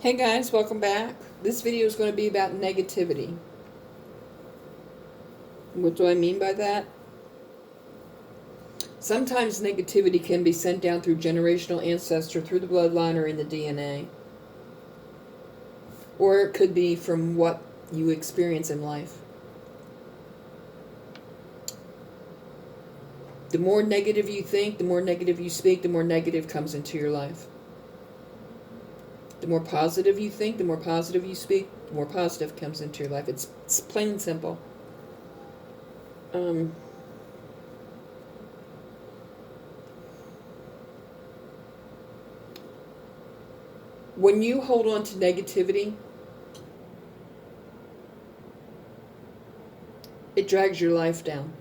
Hey guys, welcome back. This video is going to be about negativity. What do I mean by that? Sometimes negativity can be sent down through generational ancestor, through the bloodline, or in the DNA. Or it could be from what you experience in life. The more negative you think, the more negative you speak, the more negative comes into your life. The more positive you think, the more positive you speak, the more positive comes into your life. It's plain and simple. When you hold on to negativity, it drags your life down.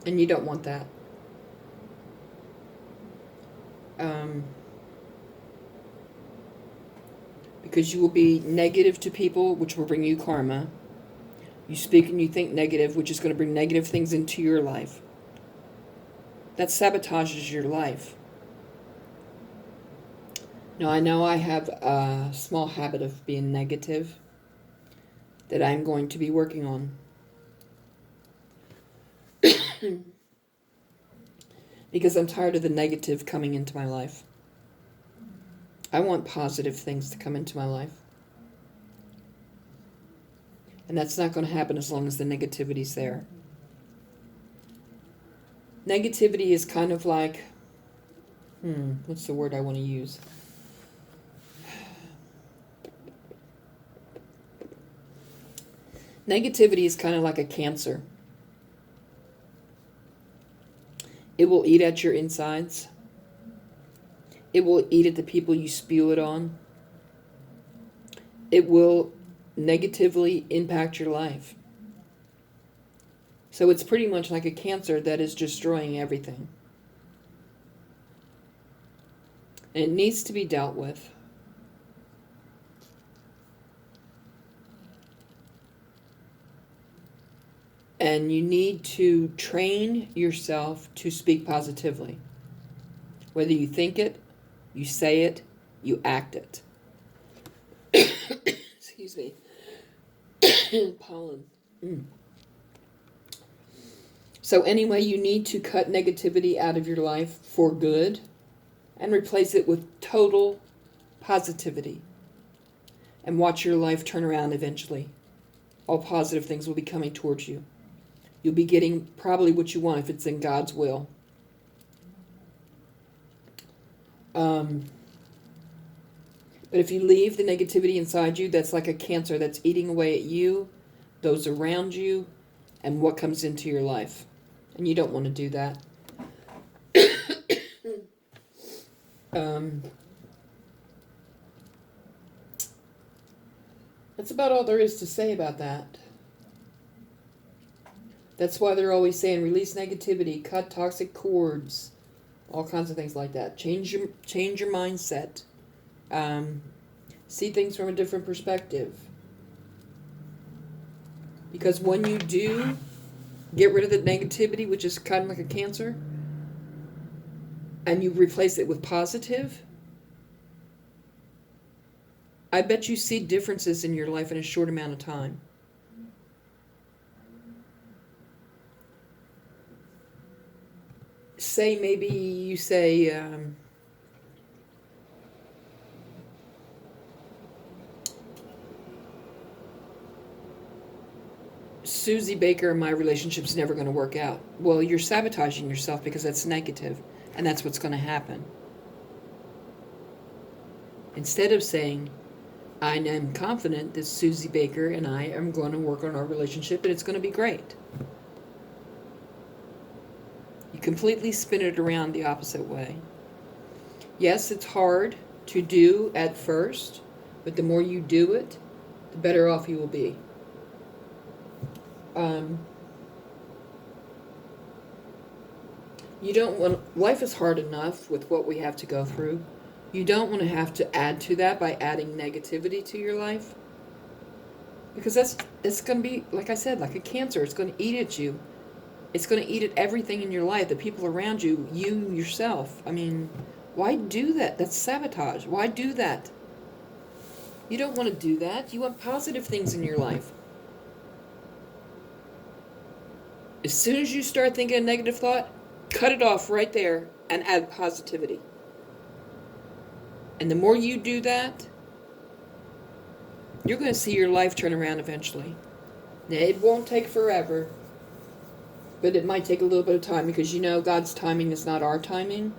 And you don't want that. Because you will be negative to people, which will bring you karma. You speak and you think negative, which is going to bring negative things into your life. That sabotages your life. Now, I know I have a small habit of being negative that I'm going to be working on. Because I'm tired of the negative coming into my life. I want positive things to come into my life. And that's not going to happen as long as the negativity's there. Negativity is kind of like, what's the word I want to use? Negativity is kind of like a cancer. It will eat at your insides. It will eat at the people you spew it on. It will negatively impact your life. So it's pretty much like a cancer that is destroying everything. And it needs to be dealt with. And you need to train yourself to speak positively. Whether you think it, you say it, you act it. Excuse me. Pollen. So anyway, you need to cut negativity out of your life for good and replace it with total positivity. And watch your life turn around eventually. All positive things will be coming towards you. You'll be getting probably what you want if it's in God's will. But if you leave the negativity inside you, that's like a cancer that's eating away at you, those around you, and what comes into your life. And you don't want to do that. That's about all there is to say about that. That's why they're always saying release negativity, cut toxic cords, all kinds of things like that. Change your mindset. See things from a different perspective. Because when you do get rid of the negativity, which is kind of like a cancer, and you replace it with positive, I bet you see differences in your life in a short amount of time. Say maybe you say, Susie Baker and my relationship's never going to work out. Well, you're sabotaging yourself because that's negative, and that's what's going to happen. Instead of saying, I am confident that Susie Baker and I am going to work on our relationship and it's going to be great. You completely spin it around the opposite way. Yes, it's hard to do at first, but the more you do it, the better off you will be. You don't want, life is hard enough with what we have to go through. You don't want to have to add to that by adding negativity to your life. Because it's going to be, like I said, like a cancer. It's going to eat at you. It's going to eat at everything in your life, the people around you, you yourself. I mean, Why do that? That's sabotage. Why do that? You don't want to do that. You want positive things in your life. As soon as you start thinking a negative thought, cut it off right there and add positivity. And the more you do that, you're going to see your life turn around eventually. Now, it won't take forever, but it might take a little bit of time because God's timing is not our timing.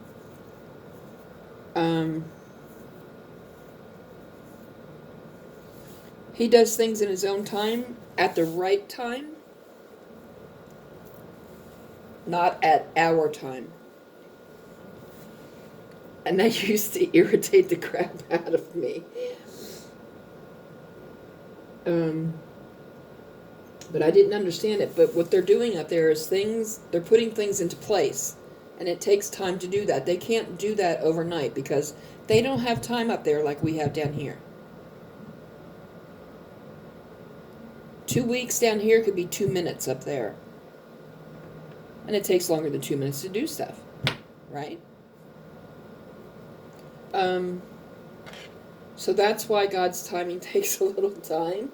He does things in his own time at the right time, not at our time. And that used to irritate the crap out of me. But I didn't understand it. But what they're doing up there is they're putting things into place. And it takes time to do that. They can't do that overnight because they don't have time up there like we have down here. 2 weeks down here could be 2 minutes up there. And it takes longer than 2 minutes to do stuff. Right? So that's why God's timing takes a little time,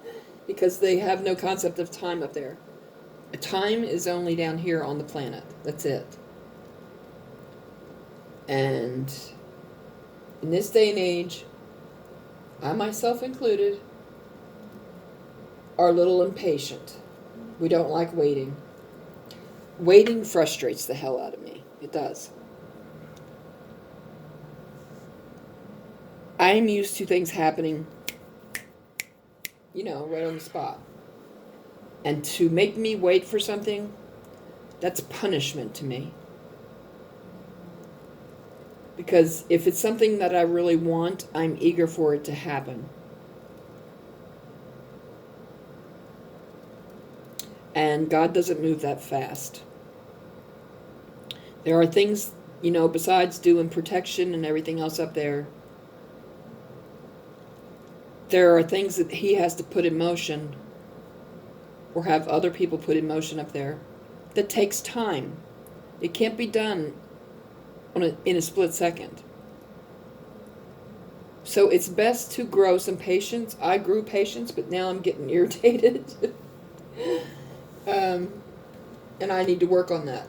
because they have no concept of time up there. Time is only down here on the planet. That's it. And in this day and age, I myself included, are a little impatient. We don't like waiting. Waiting frustrates the hell out of me. It does. I'm used to things happening, right on the spot. And to make me wait for something, that's punishment to me. Because if it's something that I really want, I'm eager for it to happen. And God doesn't move that fast. There are things, besides doing protection and everything else up there, there are things that he has to put in motion or have other people put in motion up there that takes time. It can't be done in a split second. So it's best to grow some patience. I grew patience, but now I'm getting irritated. And I need to work on that.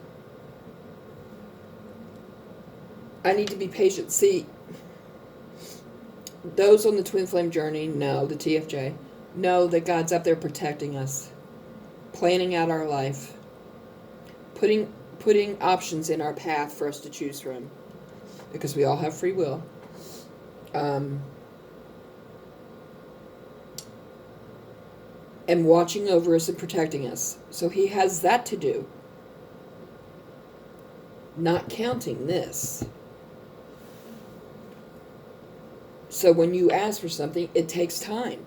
I need to be patient. See, those on the Twin Flame Journey know, the TFJ, know that God's up there protecting us, planning out our life, putting options in our path for us to choose from, because we all have free will. And watching over us and protecting us. So he has that to do. Not counting this. So when you ask for something, it takes time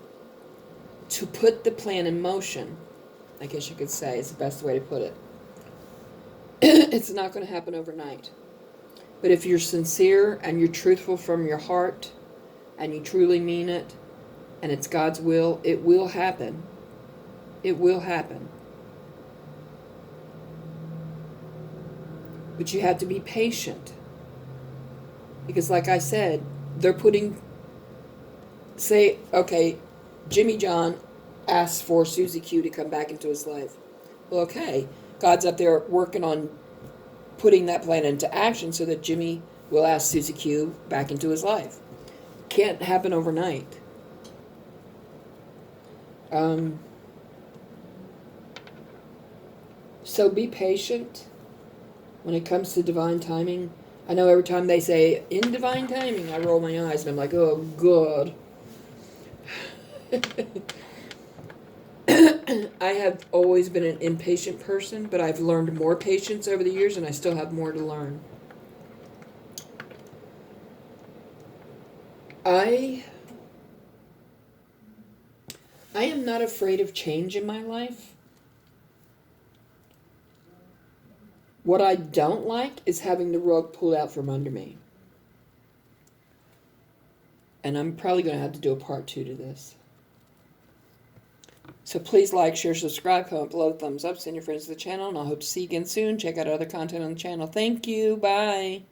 to put the plan in motion. I guess you could say is the best way to put it. It's not going to happen overnight. But if you're sincere and you're truthful from your heart and you truly mean it and it's God's will, it will happen. It will happen. But you have to be patient. Because like I said, they're okay, Jimmy John asks for Susie Q to come back into his life. Well, okay, God's up there working on putting that plan into action so that Jimmy will ask Susie Q back into his life. Can't happen overnight. So be patient when it comes to divine timing. I know every time they say, in divine timing, I roll my eyes and I'm like, oh, God. I have always been an impatient person, but I've learned more patience over the years and I still have more to learn. I am not afraid of change in my life. What I don't like is having the rug pulled out from under me. And I'm probably going to have to do a part 2 to this. So please like, share, subscribe, comment below, thumbs up, send your friends to the channel, and I hope to see you again soon. Check out other content on the channel. Thank you. Bye.